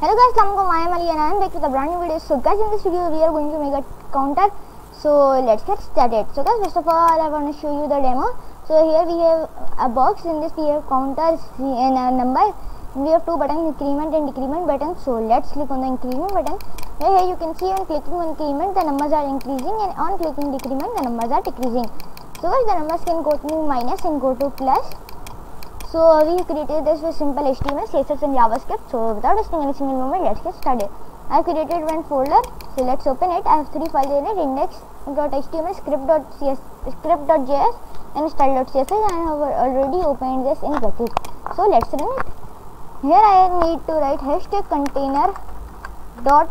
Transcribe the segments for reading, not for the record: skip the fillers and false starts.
Hello guys, I am Ali and I am back with a brand new video. So guys, in this video we are going to make a counter. So let's get started. So guys, first of all I want to show you the demo. So here we have a box. In this we have counters and a number. We have two buttons, increment and decrement button. So let's click on the increment button. Here you can see on clicking on increment the numbers are increasing, and on clicking decrement the numbers are decreasing. So guys, the numbers can go to minus and go to plus. So we created this with simple HTML, CSS and JavaScript. So without wasting any single moment, let's get started. I have created one folder. So let's open it. I have three files in it: index.html, script.js and style.css. I have already opened this in Bracket. So let's run it. Here I need to write hashtag container dot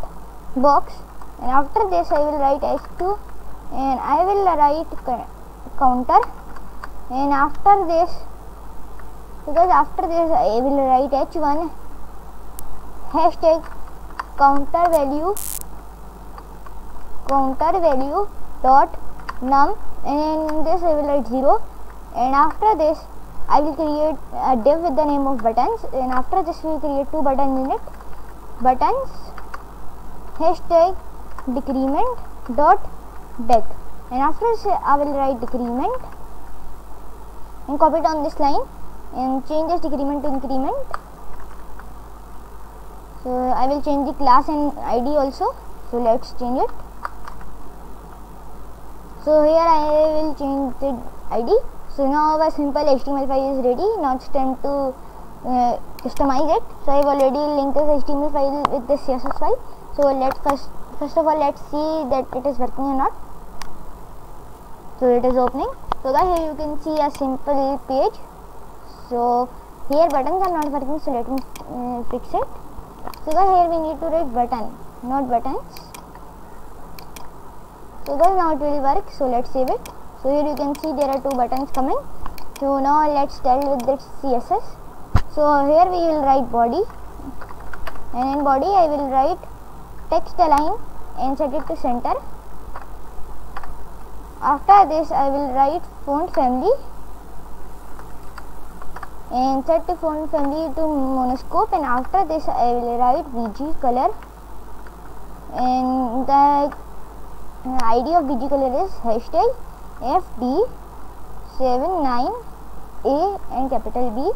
box, and after this I will write h2, and I will write counter, and after this I will write h1 hashtag counter value dot num, and in this I will write 0, and after this I will create a div with the name of buttons, and after this we will create two buttons in it. Buttons hashtag decrement dot deck, and after this I will write decrement and copy it on this line and change this decrement to increment. So I will change the class and ID also. So let's change it. So here I will change the ID. So now our simple HTML file is ready. Now it's time to customize it. So I've already linked this HTML file with this CSS file. So let's first of all let's see that it is working or not. So it is opening. So guys, here you can see a simple page. So here buttons are not working, so let me fix it. So guys, here we need to write button, not buttons. So guys, now it will work. So let's save it. So here you can see there are two buttons coming. So now let's style with this CSS. So here we will write body, and in body I will write text align and set it to center. After this I will write font family and set the font family to monoscope, and after this I will write VG color, and the ID of VG color is hashtag FD79A and capital B.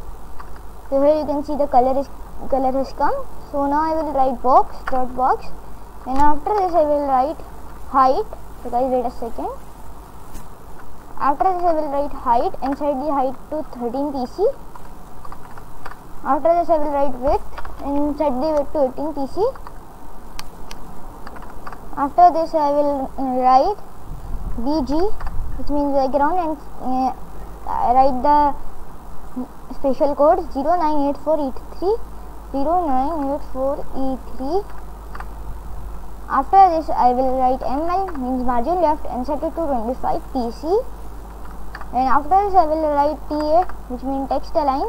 So here you can see the color has come. So now I will write box, and after this I will write height. So guys, wait a second. After this I will write height and set the height to 13 pc. After this I will write width and set the width to 18 pc. After this I will write BG, which means background, and write the special code 0984E3. After this I will write ML, means margin left, and set it to 25 pc. And after this I will write TA, which means text align,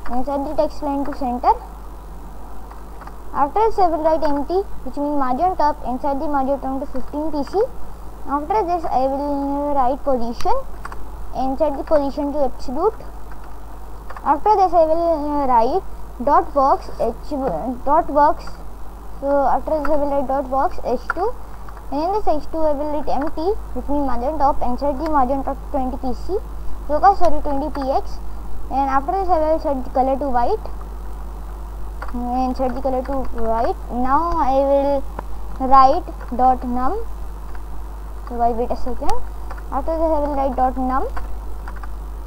and set the text line to center. After this I will write empty, which means margin top, and set the margin top to 15 pc. After this I will write position and set the position to absolute. After this I will write dot box. So after this I will write dot box h2, and in this h2 I will write empty, which means margin top, and set the margin top to 20 pc. So guys, 20 px. And after this I will set the color to white and set the color to white. Now I will write dot num. So guys, wait a second. After this I will write dot num,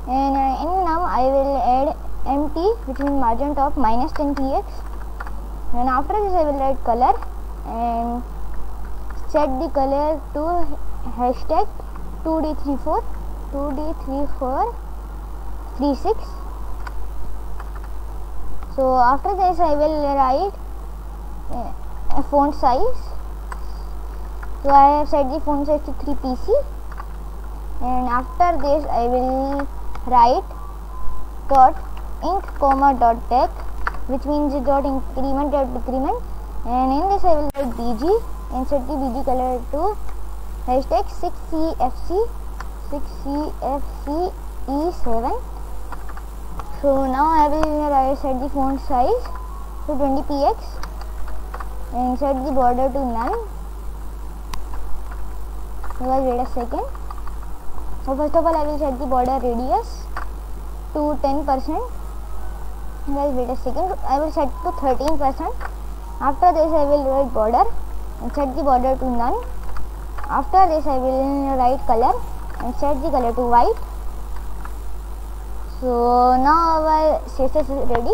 and in num I will add empty, which means margin top minus 10 px. And after this I will write color and set the color to hashtag 2D3436. So after this I will write a font size. So I have set the font size to 3 pc, and after this I will write dot inc dot deck, which means dot increment dot decrement, and in this I will write BG and set the BG color to hashtag 6CFCE7. So now I will set the font size to 20 px and set the border to none. So guys, wait a second. So first of all I will set the border radius to 10%. Guys, wait a second. I will set to 13%. After this I will write border and set the border to none. After this I will write color and set the color to white. So now our CSS is ready.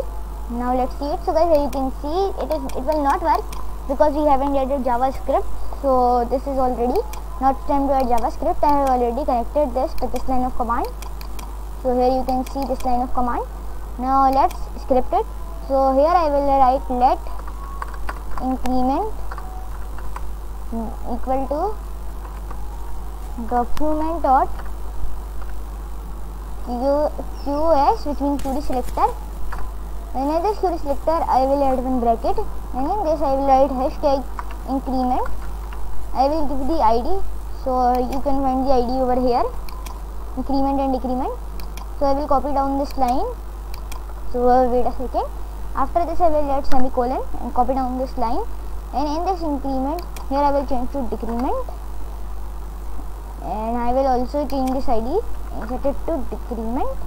Now let's see it. So guys, you can see it will not work because we haven't added JavaScript. So this is already not time to add JavaScript. I have already connected this to this line of command. So here you can see this line of command. Now let's script it. So here I will write let increment equal to document dot QS, which means query selector. And in this query selector I will add one bracket, and in this I will write hashtag increment. I will give the ID, so you can find the ID over here, increment and decrement. So I will copy down this line. So wait a second. After this I will add semicolon and copy down this line, and in this increment here I will change to decrement, and I will also change this ID and set it to decrement.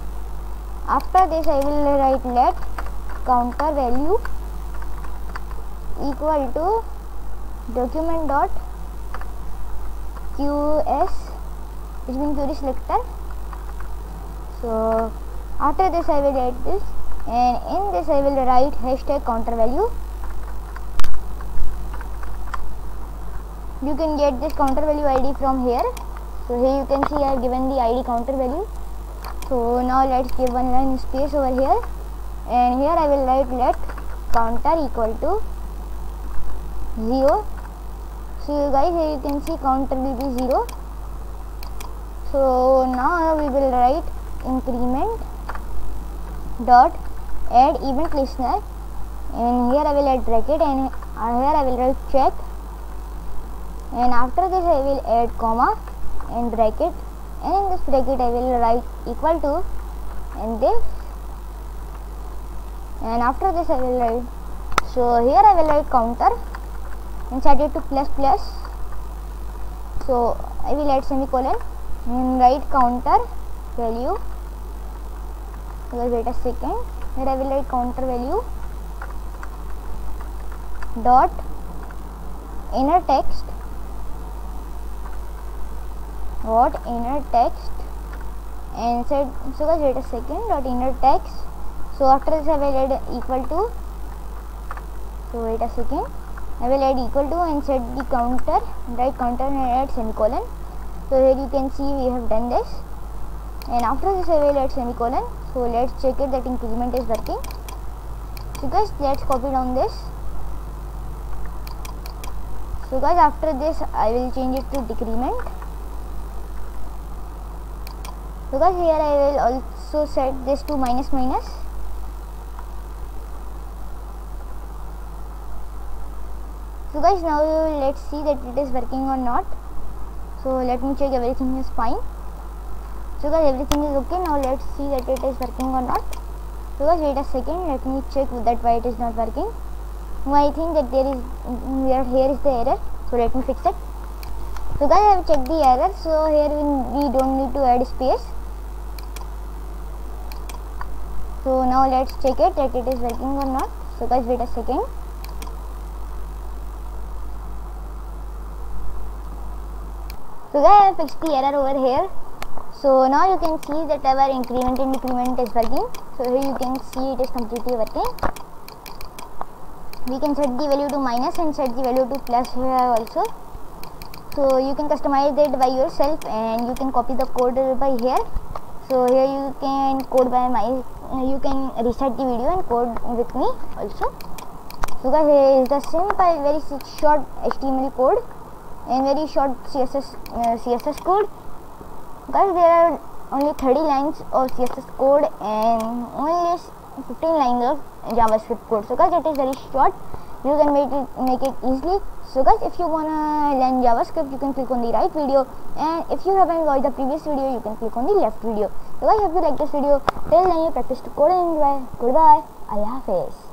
After this I will write let counter value equal to document dot QS, which means query selector. So after this I will add this, and in this I will write hashtag counter value. You can get this counter value ID from here. So here you can see I have given the ID counter value. So now let's give one line space over here, and here I will write let counter equal to 0. So guys, here you can see counter will be 0. So now we will write increment dot add event listener, and here I will add bracket, and here I will write check, and after this I will add comma and bracket, and in this bracket I will write equal to and this, and after this I will write, so here I will write counter and set it to plus plus. So I will add semicolon and write counter value. Wait a second. Here I will write counter value dot inner text and set. So guys, wait a second. Dot inner text. So after this I will add equal to. So wait a second. I will add equal to and set the counter, write counter and add semicolon. So here you can see we have done this, and after this I will add semicolon. So let's check it that increment is working. So guys, let's copy down this. So guys, after this I will change it to decrement. So guys, here I will also set this to minus minus. So guys, now let's see that it is working or not. So let me check everything is fine. So guys, everything is okay. Now let's see that it is working or not. So guys, wait a second. Let me check that why it is not working. I think that here is the error. So let me fix it. So guys, I have checked the error. So here we don't need to add space. So now let's check it that it is working or not. So guys, wait a second. So guys, I have fixed the error over here. So now you can see that our increment and decrement is working. So here you can see it is completely working. We can set the value to minus and set the value to plus here also. So you can customize it by yourself, and you can copy the code by here. So here you can code by you can reset the video and code with me also. So guys, here is the simple, very short HTML code and very short CSS code. Guys, there are only 30 lines of CSS code and only 15 lines of JavaScript code. So guys, it is very short. You can make it easily. So guys, if you wanna learn JavaScript, you can click on the right video, and if you haven't watched the previous video, you can click on the left video. So guys, if you like this video, till then you practice to code and enjoy. Goodbye. Allah Hafiz.